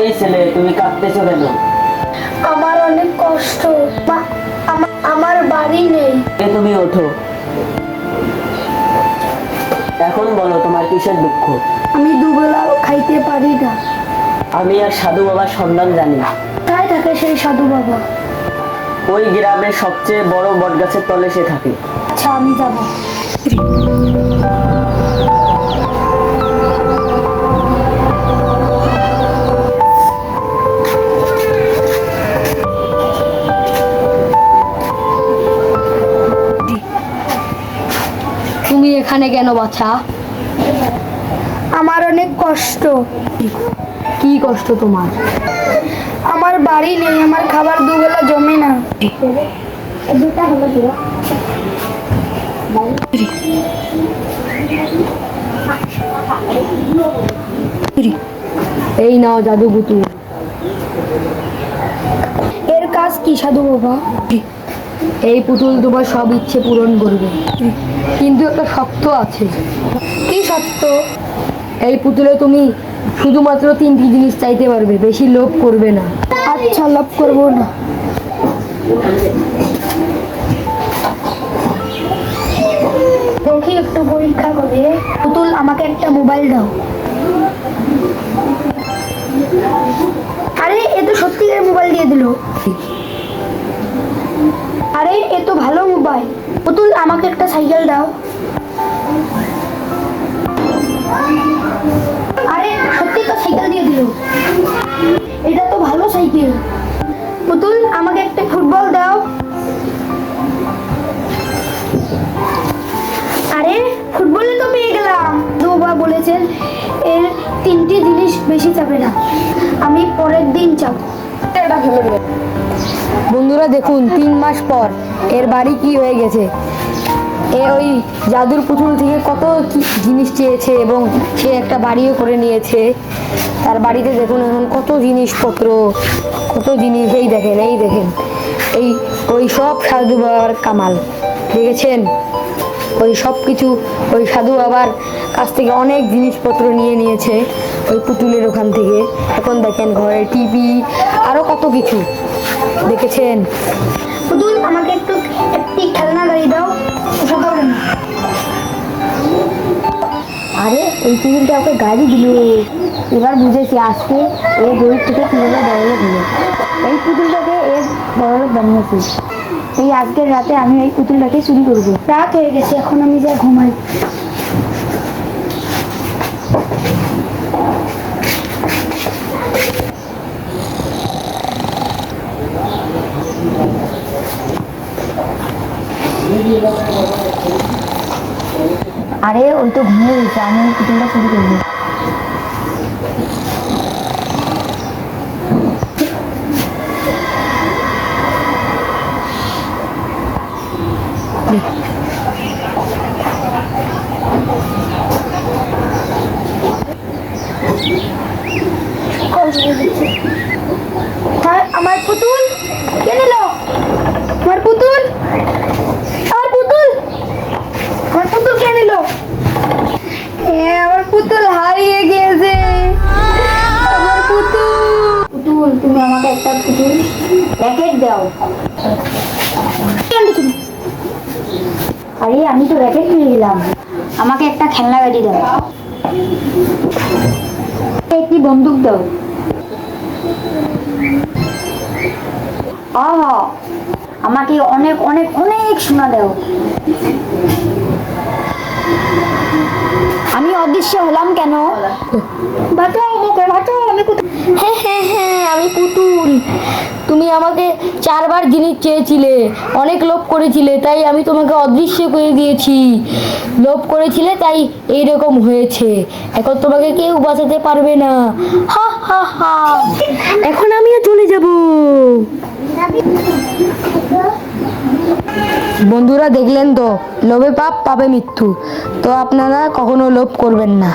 এই ছেলে, তুমি কাঁদতেছো কেন? আমার অনেক কষ্ট। আমার বাড়ি নেই। তুমি ওঠো। এখন বলো, তোমার কিসের দুঃখ? আমি দুবেলা খাইতে পারি না। আমি আর সাধু বাবার সন্ধান জানি। কোথায় থাকে সেই সাধু বাবা? ওই গ্রামের সবচেয়ে বড় বটগাছের তলে সে থাকে। আচ্ছা, আমি যাব। তুমি এখানে কেন বাছা? আমার অনেক কষ্ট। কি কষ্ট তোমার? আমার বাড়ি নেই, আমার খাবার দুবেলা জমে না। এই নাও জাদু পুতুল। এর কাজ কি সাধু বাবা? এই পুতুল তোমার সব ইচ্ছে পূরণ করবে, কিন্তু একটা শর্ত আছে। কি সত্য? এই পুতুলে তুমি শুধুমাত্র 3টি জিনিস চাইতে পারবে, বেশি লোভ করবে না। আচ্ছা, লাভ করবো না। দেখি একটু পরীক্ষা করে। পুতুল, আমাকে একটা মোবাইল দাও। আরে, এ তো সত্যিকার মোবাইল দিয়ে দিল। আরে, এ তো ভালো মোবাইল। পুতুল, আমাকে একটা সাইকেল দাও। আরে, সত্যি তো সাইকেল দিয়ে দিল। এটা তো ভালো সাইকেল। পুতুল, আমাকে একটা ফুটবল দাও। আরে, ফুটবলে তো পেয়ে গেলাম। বাবা বলেছেন এর 3টি জিনিস বেশি চাবে না। আমি পরের দিন চাপ। বন্ধুরা দেখুন, 3 মাস পর এর বাড়ি কি হয়ে গেছে। এ ওই জাদুর পুতুল থেকে কত কি জিনিস চেয়েছে এবং সে একটা বাড়িও করে নিয়েছে। তার বাড়িতে দেখুন এখন কত জিনিসপত্র, কত জিনিস। এই দেখেন, এই দেখেন, এই ওই সব সাধু বাবার কামাল দেখেছেন। ওই সব কিছু ওই সাধু বাবার কাছ থেকে অনেক জিনিসপত্র নিয়ে নিয়েছে ওই পুতুলের ওখান থেকে। এখন দেখেন ঘরে টিভি, আরো কত কিছু দেখেছেন। পুতুল, আমাকে একটি খেলনা গাড়ি দাও। সকালে না। আরে, এই পুতুলটা ওকে গাড়ি দিল। এবার বুঝেছি আজকে এই গরিব থেকে কিভাবে বড়লোক হলো। এই পুতুলটাকে এর বড়লোক বানিয়েছি। এই আজকের রাতে আমি এই পুতুলটাকে চুরি করবো। রাত হয়ে গেছে, এখন আমি যা ঘুমাই। আরে, ওই তো ঘুমিয়ে গেছে, আমি এই পুতুলটা চুরি করবো। আমার পুতুল কে নিল? আমার পুতুল, আমার পুতুল, আমার পুতুল কে নিল? আমার পুতুল হারিয়ে গেছে। আমার পুতুল। পুতুল, তুমি আমাকে একটা পুতুল র্যাকেট দাও। আরে, আমি তো র্যাকেট নিয়ে গেলাম। আমাকে একটা খেলনা গাড়ি দাও। একটি বন্দুক দাও। আমাকে অনেক অনেক অনেক সোনা দাও। আমি অদৃশ্য হলাম কেন? বাঁচাও আমাকে, বাঁচাও। আমি কোথায়? হ্যাঁ হ্যাঁ হ্যাঁ, আমি পুতুল। তুমি আমাকে 4বার জিনিস চেয়েছিলে, অনেক লোভ করেছিলে, তাই আমি তোমাকে অদৃশ্য করে দিয়েছি। লোভ করেছিলে তাই এইরকম হয়েছে। এখন তোমাকে কেউ বাঁচাতে পারবে না। হা হা হা। এখন আমিও চলে যাব। বন্ধুরা দেখলেন তো, লোভে পাপ, পাপে মৃত্যু। তো আপনারা কখনো লোভ করবেন না।